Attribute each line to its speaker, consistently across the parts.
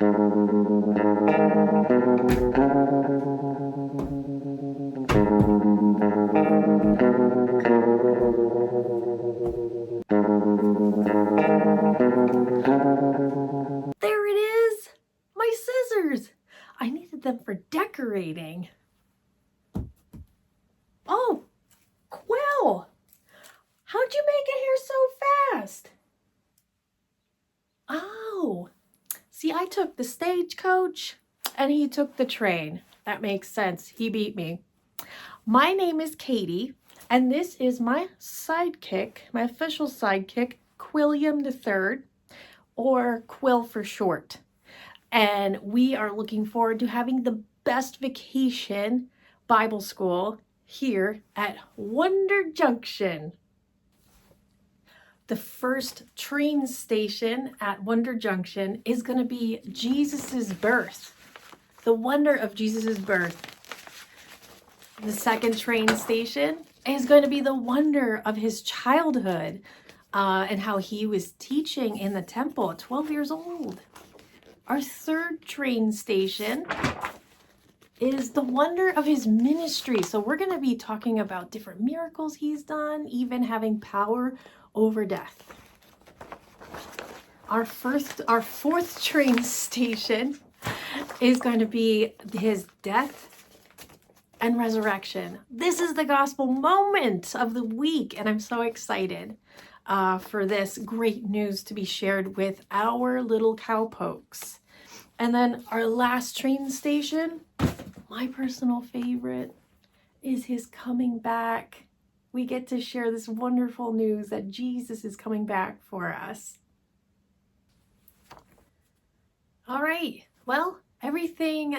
Speaker 1: There it is! My scissors! I needed them for decorating. Oh, Quill! How'd you make it here so fast? Oh, see, I took the stagecoach and he took the train. That makes sense. He beat me. My name is Katie, and this is my sidekick, my official sidekick, Quilliam III, or Quill for short. And we are looking forward to having the best vacation Bible school here at Wonder Junction. The first train station at Wonder Junction is going to be Jesus's birth, the wonder of Jesus's birth. The second train station is going to be the wonder of his childhood and how he was teaching in the temple at 12 years old. Our third train station is the wonder of his ministry. So we're going to be talking about different miracles he's done, even having power over death. Our fourth train station is going to be his death and resurrection. This is the gospel moment of the week, and I'm so excited for this great news to be shared with our little cowpokes. And then our last train station, my personal favorite, is his coming back. We get to share this wonderful news that Jesus is coming back for us. All right, well, everything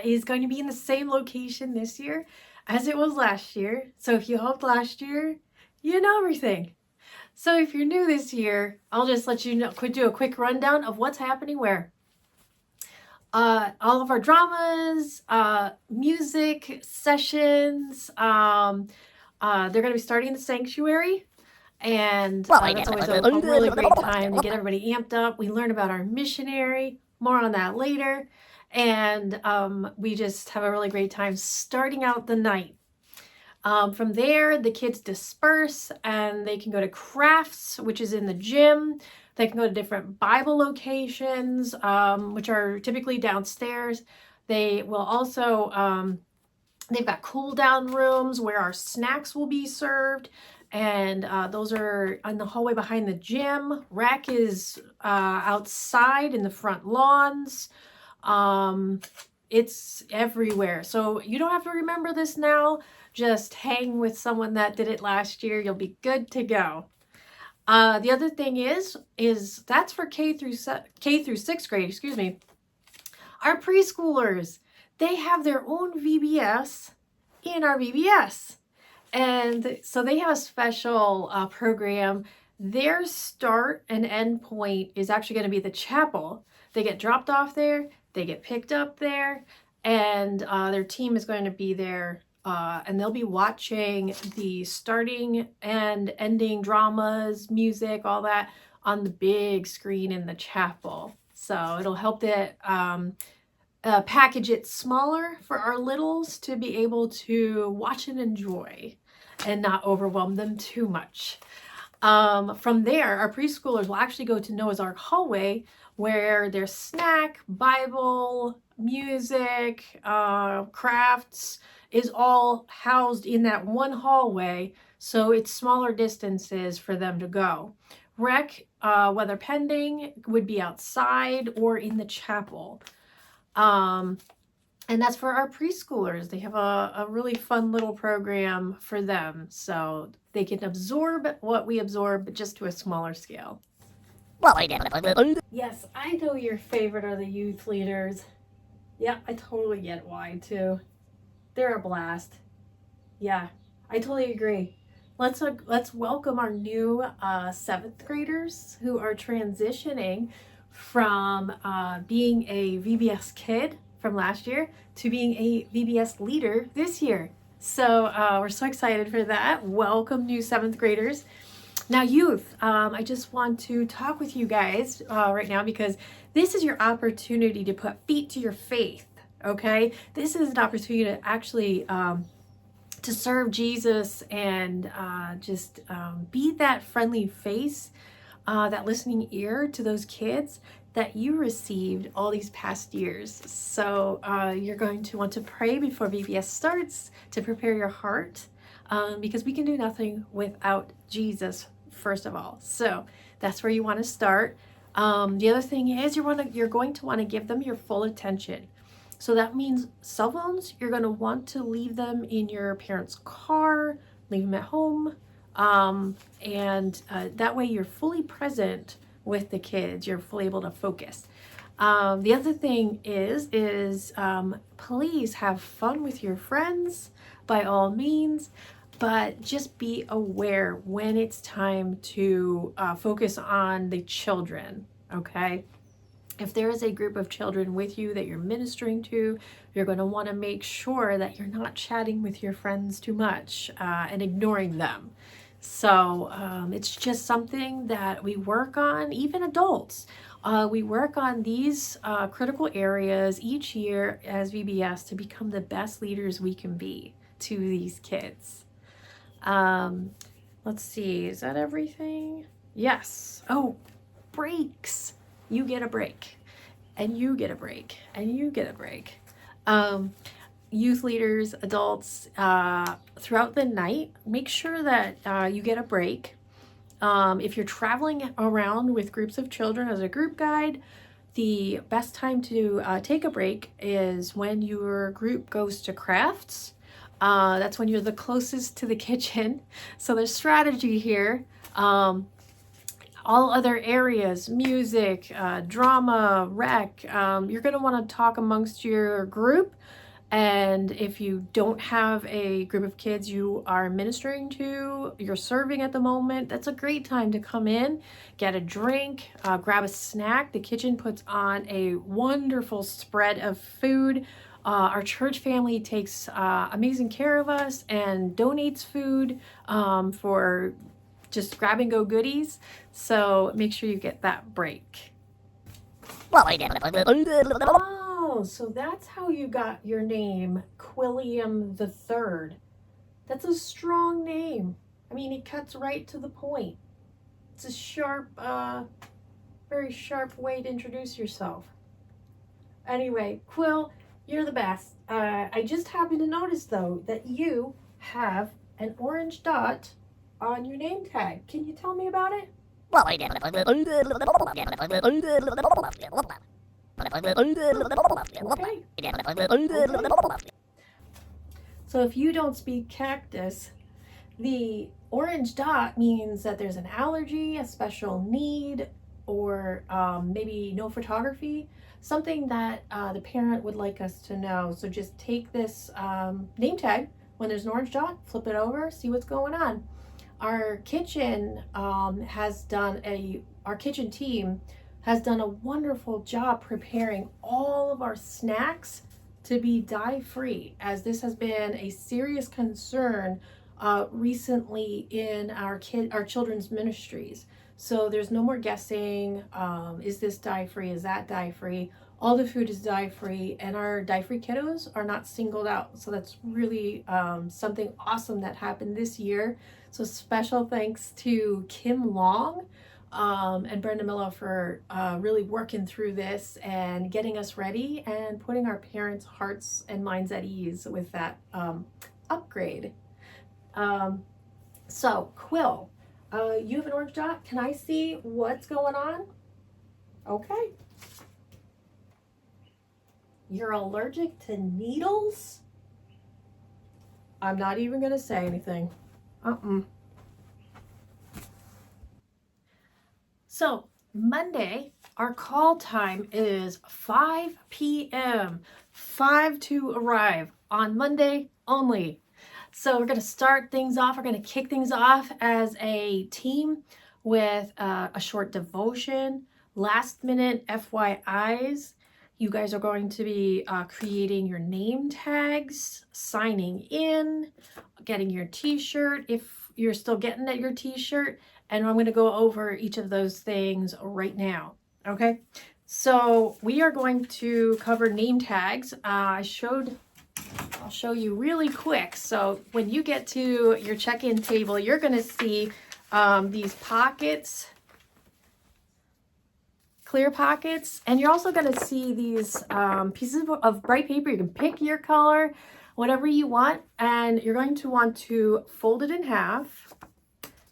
Speaker 1: is going to be in the same location this year as it was last year. So if you helped last year, you know everything. So if you're new this year, I'll just let you know, do a quick rundown of what's happening where. All of our dramas, music sessions, they're going to be starting in the sanctuary. And that's always a really great time to get everybody amped up. We learn about our missionary. More on that later. And we just have a really great time starting out the night. From there, the kids disperse and they can go to crafts, which is in the gym. They can go to different Bible locations, which are typically downstairs. They will also, they've got cool down rooms where our snacks will be served. And those are in the hallway behind the gym. Rec is outside in the front lawns. It's everywhere. So you don't have to remember this now. Just hang with someone that did it last year. You'll be good to go. The other thing is that's for K through 6th grade, excuse me. Our preschoolers, they have their own VBS in our VBS. And so they have a special program. Their start and end point is actually going to be the chapel. They get dropped off there, they get picked up there, and their team is going to be there. And they'll be watching the starting and ending dramas, music, all that on the big screen in the chapel. So it'll help it package it smaller for our littles to be able to watch and enjoy and not overwhelm them too much. From there, our preschoolers will actually go to Noah's Ark hallway where their snack, Bible, music, crafts is all housed in that one hallway. So it's smaller distances for them to go. Rec, weather pending, would be outside or in the chapel. And that's for our preschoolers. They have a really fun little program for them. So they can absorb what we absorb, but just to a smaller scale. Yes, I know your favorite are the youth leaders. Yeah, I totally get why too. They're a blast. Yeah, I totally agree. Let's welcome our new 7th graders who are transitioning from being a VBS kid from last year to being a VBS leader this year. So we're so excited for that. Welcome, new 7th graders. Now, youth, I just want to talk with you guys right now because this is your opportunity to put feet to your faith. Okay, this is an opportunity to actually to serve Jesus and just be that friendly face, that listening ear to those kids that you received all these past years. So you're going to want to pray before VBS starts to prepare your heart, because we can do nothing without Jesus, first of all. So that's where you want to start. The other thing is you're going to want to give them your full attention. So that means cell phones, you're going to want to leave them in your parents' car, leave them at home, and that way you're fully present with the kids. You're fully able to focus. The other thing is please have fun with your friends by all means, but just be aware when it's time to focus on the children, okay? If there is a group of children with you that you're ministering to, you're going to want to make sure that you're not chatting with your friends too much and ignoring them. So it's just something that we work on, even adults. We work on these critical areas each year as VBS to become the best leaders we can be to these kids. Let's see, is that everything? Yes. Oh, breaks. You get a break, and you get a break, and you get a break. Youth leaders, adults, throughout the night, make sure that you get a break. If you're traveling around with groups of children as a group guide, the best time to take a break is when your group goes to crafts. That's when you're the closest to the kitchen. So there's strategy here. All other areas, music, drama, rec, you're going to want to talk amongst your group. And if you don't have a group of kids you are ministering to, you're serving at the moment, that's a great time to come in, get a drink, grab a snack. The kitchen puts on a wonderful spread of food. Our church family takes amazing care of us and donates food for just grab and go goodies. So make sure you get that break. Oh, so that's how you got your name, Quilliam the Third. That's a strong name. I mean, it cuts right to the point. It's a sharp, very sharp way to introduce yourself. Anyway, Quill, you're the best. I just happened to notice, though, that you have an orange dot on your name tag. Can you tell me about it? Okay. So if you don't speak cactus, the orange dot means that there's an allergy, a special need, or maybe no photography, something that the parent would like us to know. So just take this name tag. When there's an orange dot, flip it over, see what's going on. Our kitchen our kitchen team has done a wonderful job preparing all of our snacks to be dye-free, as this has been a serious concern recently in our children's ministries. So there's no more guessing, is this dye-free, is that dye-free? All the food is dye-free, and our dye-free kiddos are not singled out. So that's really something awesome that happened this year. So special thanks to Kim Long and Brenda Miller for really working through this and getting us ready and putting our parents' hearts and minds at ease with that upgrade. So, Quill, you have an orange dot. Can I see what's going on? Okay. You're allergic to needles? I'm not even going to say anything. So, Monday, our call time is 5 p.m. 5 to arrive on Monday only. So we're going to start things off. We're going to kick things off as a team with a short devotion, last minute FYIs. You guys are going to be creating your name tags, signing in, getting your t-shirt if you're still getting at your t-shirt, And I'm going to go over each of those things right now. Okay. So we are going to cover name tags. I'll show you really quick. So when you get to your check-in table, you're going to see these pockets, clear pockets, and you're also going to see these pieces of bright paper. You can pick your color, whatever you want, and you're going to want to fold it in half.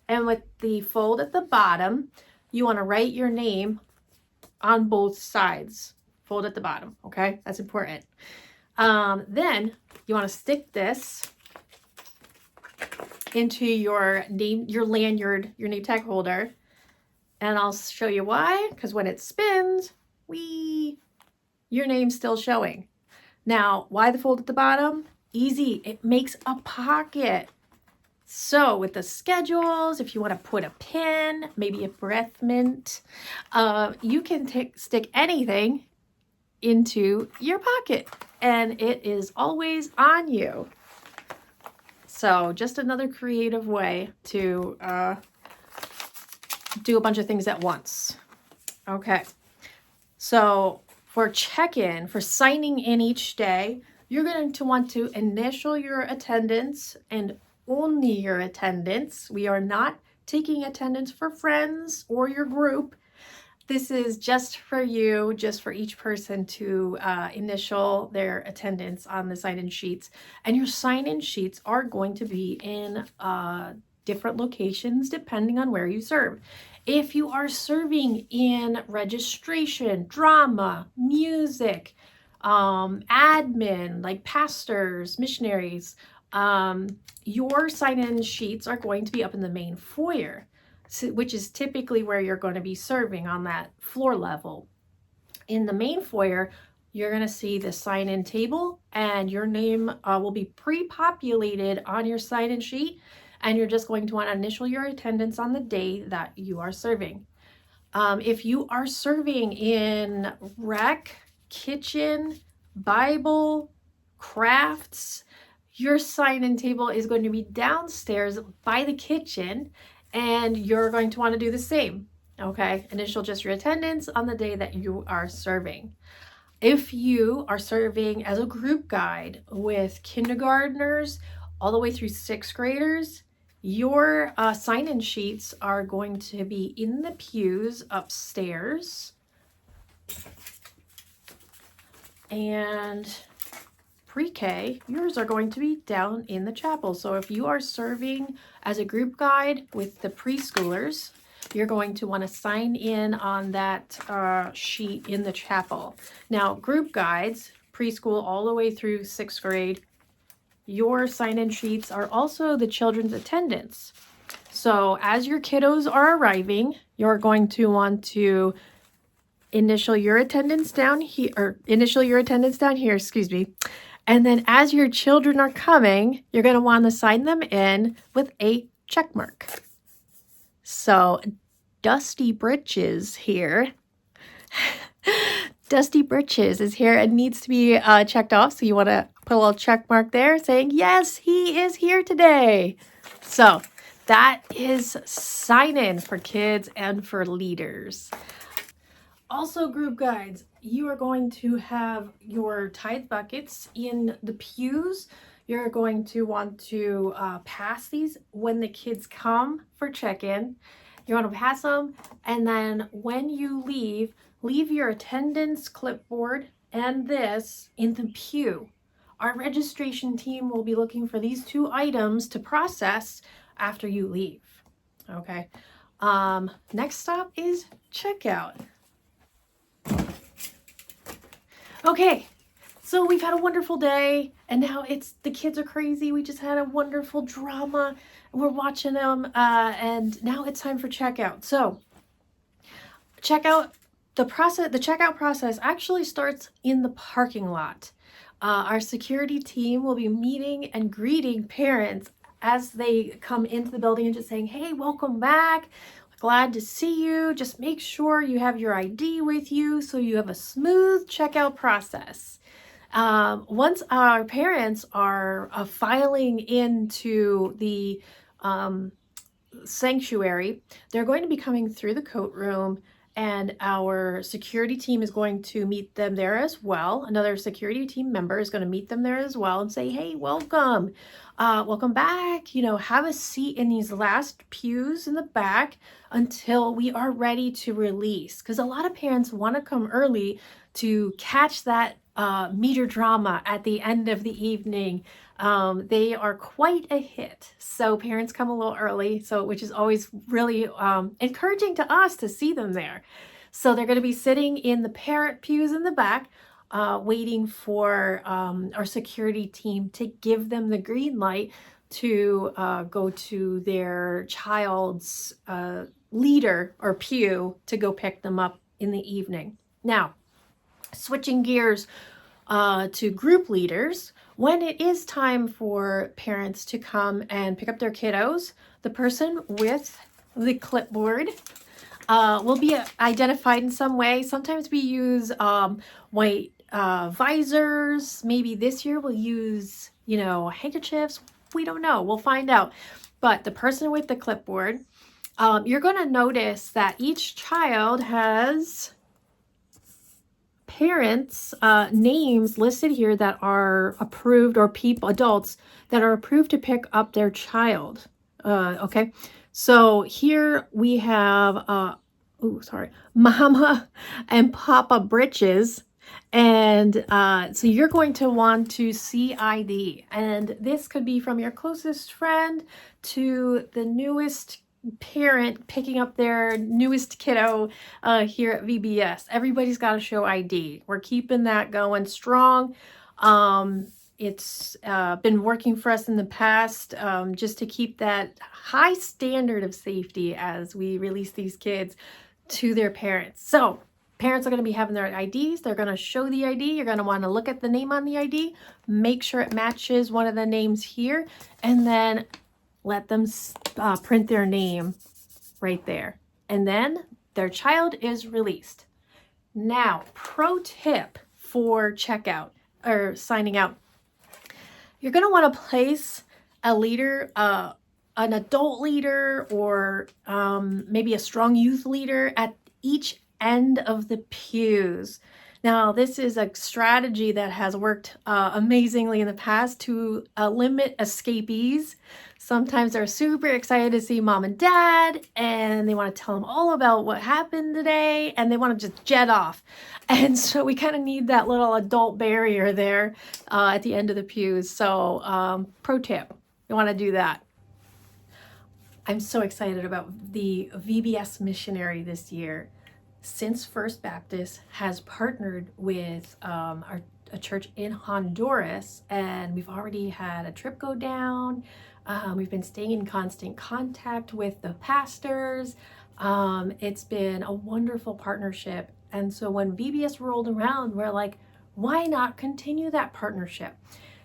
Speaker 1: And with the fold at the bottom, you want to write your name on both sides. Fold at the bottom, okay? That's important. Then you want to stick this into your lanyard, your name tag holder. And I'll show you why, because when it spins, your name's still showing. Now, why the fold at the bottom? Easy, it makes a pocket. So with the schedules, if you want to put a pin, maybe a breath mint, you can stick anything into your pocket and it is always on you. So just another creative way to do a bunch of things at once. Okay, so for check-in, for signing in each day, you're going to want to initial your attendance and only your attendance. We are not taking attendance for friends or your group. This is just for you, just for each person to initial their attendance on the sign-in sheets. And your sign-in sheets are going to be in different locations depending on where you serve. If you are serving in registration, drama, music, admin, like pastors, missionaries, your sign-in sheets are going to be up in the main foyer, which is typically where you're going to be serving on that floor level. In the main foyer, you're going to see the sign-in table and your name will be pre-populated on your sign-in sheet, and you're just going to want to initial your attendance on the day that you are serving. If you are serving in rec, kitchen, Bible, crafts, your sign-in table is going to be downstairs by the kitchen, and you're going to want to do the same. Okay, initial just your attendance on the day that you are serving. If you are serving as a group guide with kindergartners all the way through 6th graders, your sign-in sheets are going to be in the pews upstairs. And pre-K, yours are going to be down in the chapel. So if you are serving as a group guide with the preschoolers, you're going to want to sign in on that sheet in the chapel. Now, group guides, preschool all the way through 6th grade, your sign-in sheets are also the children's attendance. So as your kiddos are arriving, you're going to want to initial your attendance down here, excuse me. And then as your children are coming, you're going to want to sign them in with a check mark. So Dusty Britches here. Dusty Britches is here and needs to be checked off. So you want to put a little check mark there saying, yes, he is here today. So that is sign in for kids and for leaders. Also, group guides, you are going to have your tithe buckets in the pews. You're going to want to pass these when the kids come for check-in. You want to pass them, and then when you leave your attendance clipboard and this in the pew. Our registration team will be looking for these 2 items to process after you leave. Okay. Next stop is checkout. Okay, so we've had a wonderful day, and now the kids are crazy. We just had a wonderful drama. We're watching them, and now it's time for checkout. So, the checkout process actually starts in the parking lot. Our security team will be meeting and greeting parents as they come into the building and just saying, hey, welcome back. Glad to see you. Just make sure you have your ID with you so you have a smooth checkout process. Once our parents are filing into the sanctuary. They're going to be coming through the coat room, and our security team is going to meet them there as well. Another security team member is going to meet them there as well and say, hey, welcome. Welcome back. You know, have a seat in these last pews in the back until we are ready to release. Because a lot of parents want to come early to catch that meter drama at the end of the evening. They are quite a hit. So parents come a little early, which is always really encouraging to us to see them there. So they're going to be sitting in the parent pews in the back, waiting for our security team to give them the green light to go to their child's leader or pew to go pick them up in the evening. Now, switching gears to group leaders, when it is time for parents to come and pick up their kiddos, the person with the clipboard will be identified in some way. Sometimes we use white visors. Maybe this year we'll use, handkerchiefs. We don't know. We'll find out. But the person with the clipboard, you're going to notice that each child has parents' names listed here that are approved, or adults that are approved to pick up their child. Okay, so here we have Mama and Papa Britches, and so you're going to want to see ID, and this could be from your closest friend to the newest parent picking up their newest kiddo here at VBS. Everybody's got to show ID. We're keeping that going strong. It's been working for us in the past, just to keep that high standard of safety as we release these kids to their parents. So parents are going to be having their IDs. They're going to show the ID. You're going to want to look at the name on the ID, make sure it matches one of the names here, and then let them print their name right there. And then their child is released. Now, pro tip for checkout or signing out. You're going to want to place a leader, an adult leader, or maybe a strong youth leader at each end of the pews. Now, this is a strategy that has worked amazingly in the past to limit escapees. Sometimes they're super excited to see mom and dad, and they want to tell them all about what happened today, and they want to just jet off. And so we kind of need that little adult barrier there at the end of the pews. So pro tip, you want to do that. I'm so excited about the VBS missionary this year. Since First Baptist has partnered with a church in Honduras, and we've already had a trip go down. We've been staying in constant contact with the pastors. It's been a wonderful partnership. And so when VBS rolled around, we're like, why not continue that partnership?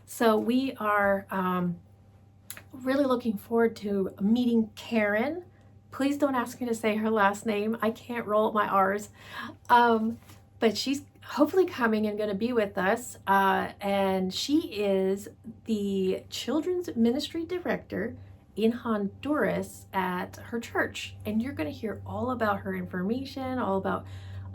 Speaker 1: So we are really looking forward to meeting Karen. Please don't ask me to say her last name. I can't roll up my R's. But she's hopefully coming and going to be with us. And she is the children's ministry director in Honduras at her church. And you're going to hear all about her information, all about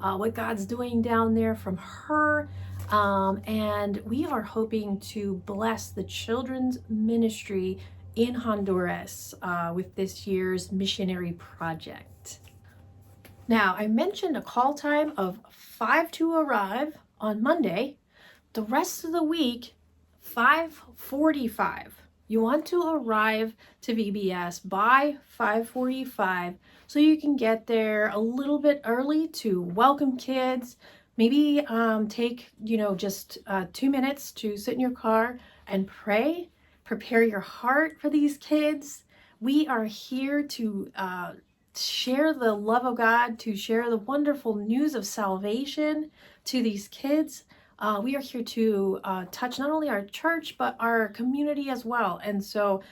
Speaker 1: what God's doing down there from her. And we are hoping to bless the children's ministry in Honduras with this year's missionary project. Now, I mentioned a call time of 5 to arrive on Monday. The rest of the week, 5:45. You want to arrive to VBS by 5:45 so you can get there a little bit early to welcome kids. Maybe take, just 2 minutes to sit in your car and pray. Prepare your heart for these kids. We are here to share the love of God, to share the wonderful news of salvation to these kids. We are here to touch not only our church, but our community as well. And so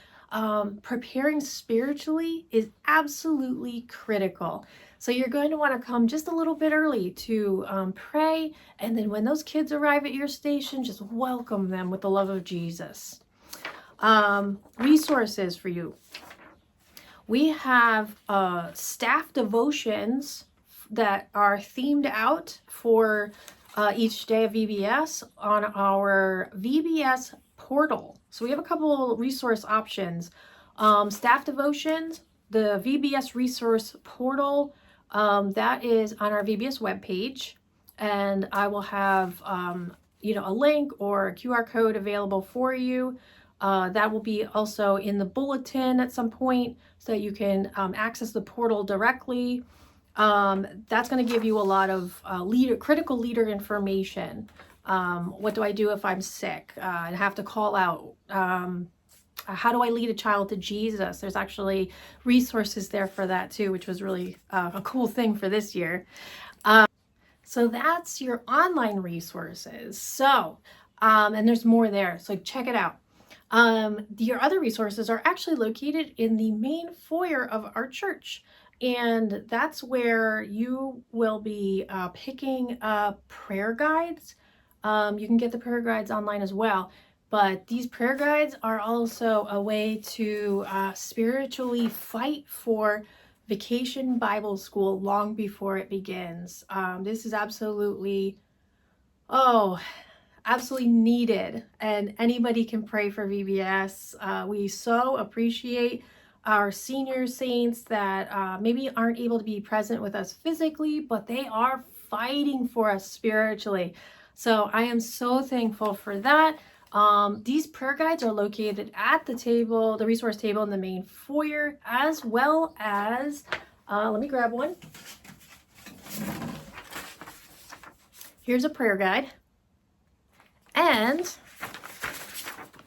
Speaker 1: preparing spiritually is absolutely critical. So you're going to want to come just a little bit early to pray. And then when those kids arrive at your station, just welcome them with the love of Jesus. Resources for you. We have staff devotions that are themed out for each day of VBS on our VBS portal. So we have a couple resource options. Staff devotions, the VBS resource portal, that is on our VBS webpage, and I will have a link or a QR code available for you. That will be also in the bulletin at some point so that you can access the portal directly. That's going to give you a lot of critical leader information. What do I do if I'm sick? I have to call out. How do I lead a child to Jesus? There's actually resources there for that too, which was really a cool thing for this year. So that's your online resources. So, and there's more there, so check it out. Your other resources are actually located in the main foyer of our church. And that's where you will be picking up prayer guides. You can get the prayer guides online as well. But these prayer guides are also a way to spiritually fight for Vacation Bible School long before it begins. This is absolutely needed, and anybody can pray for VBS. We so appreciate our senior saints that maybe aren't able to be present with us physically, but they are fighting for us spiritually. So I am so thankful for that. These prayer guides are located at the table, the resource table in the main foyer, as well as, let me grab one. Here's a prayer guide. And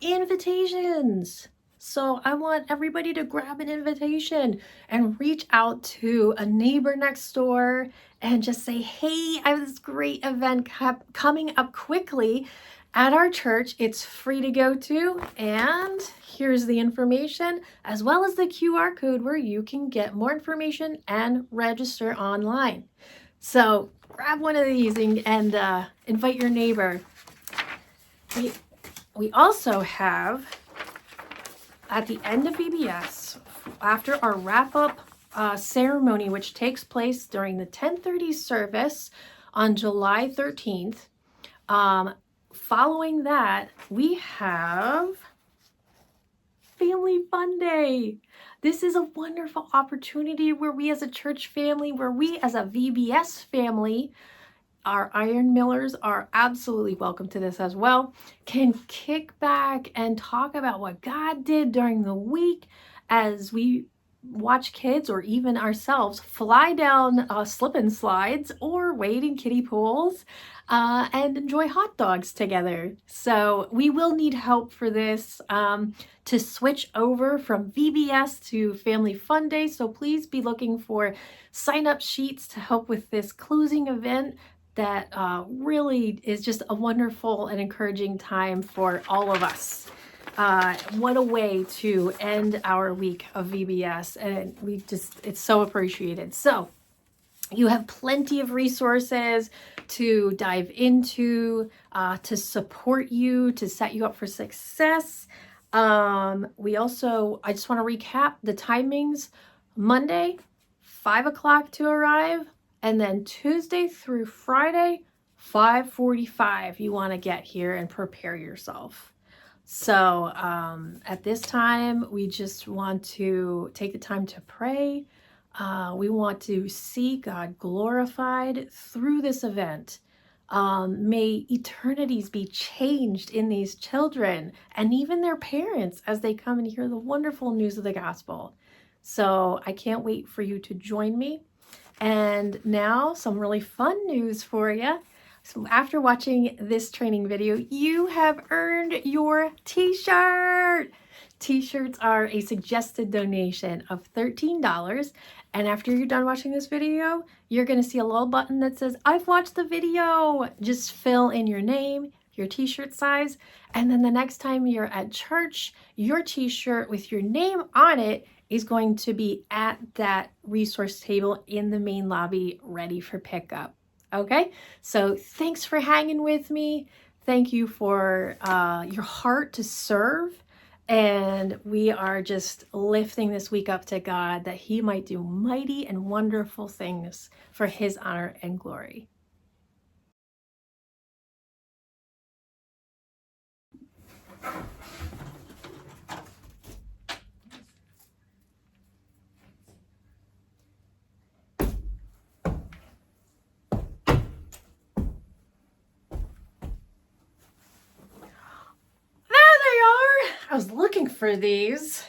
Speaker 1: invitations. So I want everybody to grab an invitation and reach out to a neighbor next door and just say, hey, I have this great event coming up quickly at our church. It's free to go to, and here's the information, as well as the QR code where you can get more information and register online. So grab one of these and invite your neighbor. We also have, at the end of VBS, after our wrap-up ceremony, which takes place during the 10:30 service on July 13th, following that, we have Family Fun Day. This is a wonderful opportunity where we as a church family, where we as a VBS family, our Iron Millers are absolutely welcome to this as well, can kick back and talk about what God did during the week as we watch kids or even ourselves fly down slip and slides or wade in kiddie pools and enjoy hot dogs together. So we will need help for this to switch over from VBS to Family Fun Day. So please be looking for sign-up sheets to help with this closing event that really is just a wonderful and encouraging time for all of us. What a way to end our week of VBS, and it's so appreciated. So you have plenty of resources to dive into, to support you, to set you up for success. I just want to recap the timings. Monday, 5 o'clock to arrive. And then Tuesday through Friday, 5:45, you want to get here and prepare yourself. So at this time, we just want to take the time to pray. We want to see God glorified through this event. May eternities be changed in these children and even their parents as they come and hear the wonderful news of the gospel. So I can't wait for you to join me. And now some really fun news for you. So after watching this training video, you have earned your t-shirt. T-shirts are a suggested donation of $13. And after you're done watching this video, you're going to see a little button that says, I've watched the video. Just fill in your name, your t-shirt size, and then the next time you're at church, your t-shirt with your name on it is going to be at that resource table in the main lobby ready for pickup. Okay, so thanks for hanging with me. Thank you for your heart to serve. And we are just lifting this week up to God that He might do mighty and wonderful things for His honor and glory. I was looking for these.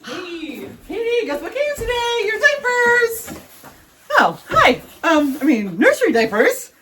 Speaker 2: Hey, guess what came today? Your diapers! Oh, hi. Nursery diapers.